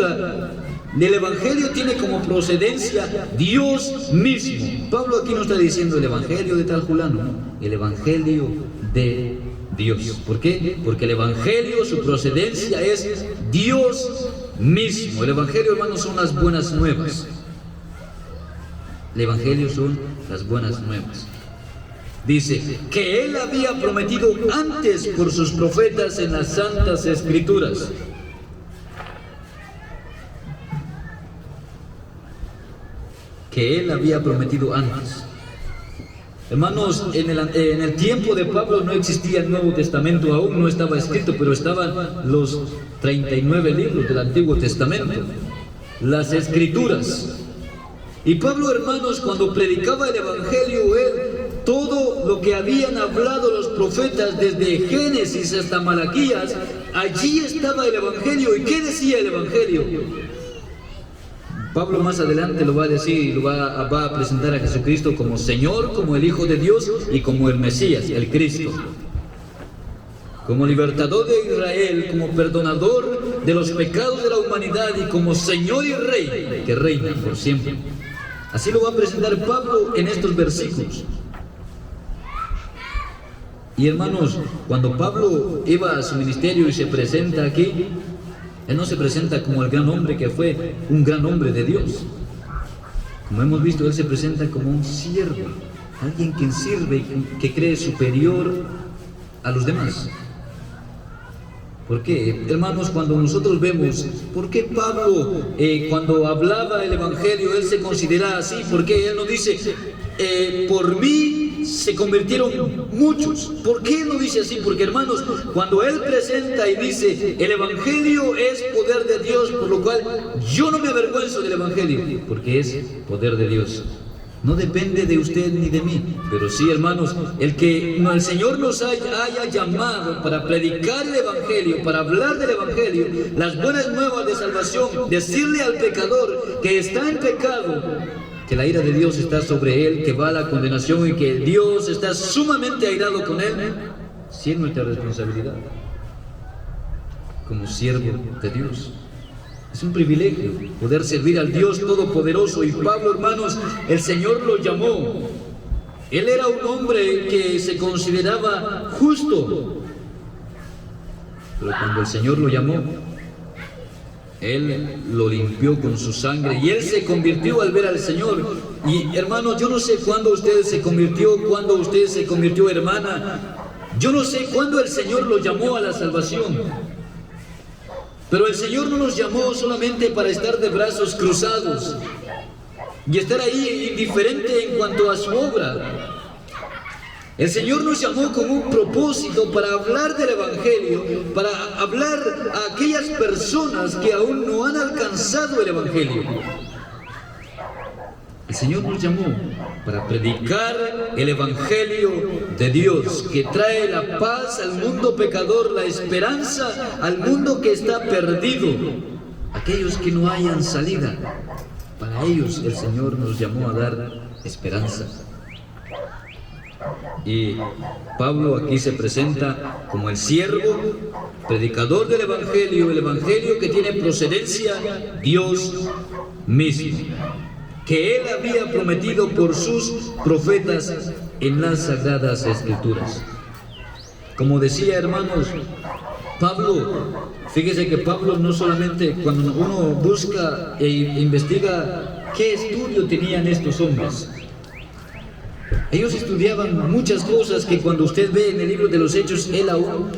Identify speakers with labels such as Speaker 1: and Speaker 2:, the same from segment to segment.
Speaker 1: escritura, el Evangelio tiene como procedencia Dios mismo. Pablo aquí no está diciendo el Evangelio de tal fulano, no, el Evangelio de Dios. ¿Por qué? Porque el Evangelio, su procedencia es Dios mismo. El Evangelio, hermanos, son las buenas nuevas. El Evangelio son las buenas nuevas. Dice que Él había prometido antes por sus profetas en las Santas Escrituras. Que Él había prometido antes. Hermanos, en el tiempo de Pablo no existía el Nuevo Testamento, aún no estaba escrito, pero estaban los 39 libros del Antiguo Testamento, las Escrituras. Y Pablo, hermanos, cuando predicaba el Evangelio, todo lo que habían hablado los profetas desde Génesis hasta Malaquías, allí estaba el Evangelio. ¿Y qué decía el Evangelio? Pablo más adelante lo va a decir y lo va a presentar a Jesucristo como Señor, como el Hijo de Dios y como el Mesías, el Cristo. Como libertador de Israel, como perdonador de los pecados de la humanidad y como Señor y Rey, que reina por siempre. Así lo va a presentar Pablo en estos versículos. Y hermanos, cuando Pablo iba a su ministerio y se presenta aquí, él no se presenta como el gran hombre que fue un gran hombre de Dios. Como hemos visto, él se presenta como un siervo, alguien que sirve y que cree superior a los demás. ¿Por qué? Hermanos, cuando nosotros vemos, ¿por qué Pablo, cuando hablaba el Evangelio, él se considera así? ¿Por qué él no dice, por mí se convirtieron muchos? ¿Por qué él no dice así? Porque, hermanos, cuando él presenta y dice, el Evangelio es poder de Dios, por lo cual yo no me avergüenzo del Evangelio, porque es poder de Dios. No depende de usted ni de mí, pero sí, hermanos, el Señor nos haya llamado para predicar el Evangelio, para hablar del Evangelio, las buenas nuevas de salvación, decirle al pecador que está en pecado, que la ira de Dios está sobre él, que va a la condenación y que Dios está sumamente airado con él, sí es nuestra responsabilidad como siervo de Dios. Es un privilegio poder servir al Dios Todopoderoso. Y Pablo, hermanos, el Señor lo llamó. Él era un hombre que se consideraba justo, pero cuando el Señor lo llamó, Él lo limpió con su sangre y Él se convirtió al ver al Señor. Y hermanos, yo no sé cuándo usted se convirtió, cuándo usted se convirtió, hermana. Yo no sé cuándo el Señor lo llamó a la salvación. Pero el Señor no nos llamó solamente para estar de brazos cruzados y estar ahí indiferente en cuanto a su obra. El Señor nos llamó con un propósito para hablar del Evangelio, para hablar a aquellas personas que aún no han alcanzado el Evangelio. El Señor nos llamó para predicar el Evangelio de Dios, que trae la paz al mundo pecador, la esperanza al mundo que está perdido, aquellos que no hayan salida. Para ellos el Señor nos llamó a dar esperanza. Y Pablo aquí se presenta como el siervo, predicador del Evangelio, el Evangelio que tiene procedencia Dios mismo, que Él había prometido por sus profetas en las Sagradas Escrituras. Como decía, hermanos, Pablo, fíjese que Pablo no solamente, cuando uno busca e investiga qué estudio tenían estos hombres, ellos estudiaban muchas cosas que cuando usted ve en el libro de los Hechos, él aún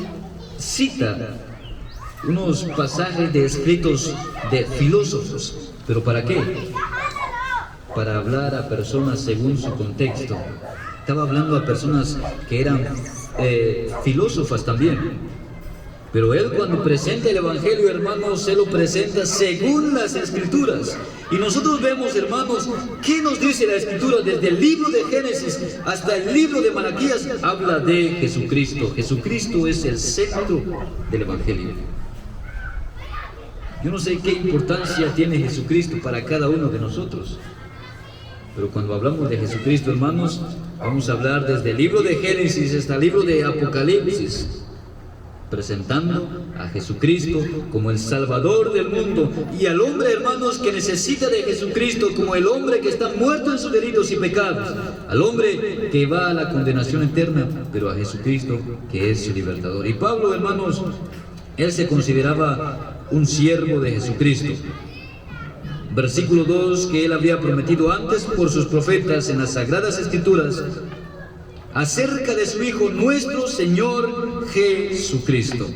Speaker 1: cita unos pasajes de escritos de filósofos. ¿Pero para qué? Para hablar a personas según su contexto. Estaba hablando a personas que eran filósofas también. Pero él, cuando presenta el Evangelio, hermanos, se lo presenta según las Escrituras. Y nosotros vemos, hermanos, ¿qué nos dice la Escritura? Desde el libro de Génesis hasta el libro de Malaquías habla de Jesucristo. Jesucristo es el centro del Evangelio. Yo no sé qué importancia tiene Jesucristo para cada uno de nosotros, pero cuando hablamos de Jesucristo, hermanos, vamos a hablar desde el libro de Génesis hasta el libro de Apocalipsis. presentando a Jesucristo como el Salvador del mundo, y al hombre, hermanos, que necesita de Jesucristo como el hombre que está muerto en sus delitos y pecados, al hombre que va a la condenación eterna, pero a Jesucristo que es su libertador. Y Pablo, hermanos, él se consideraba un siervo de Jesucristo. Versículo 2, que él había prometido antes por sus profetas en las Sagradas Escrituras acerca de su Hijo nuestro Señor Jesucristo.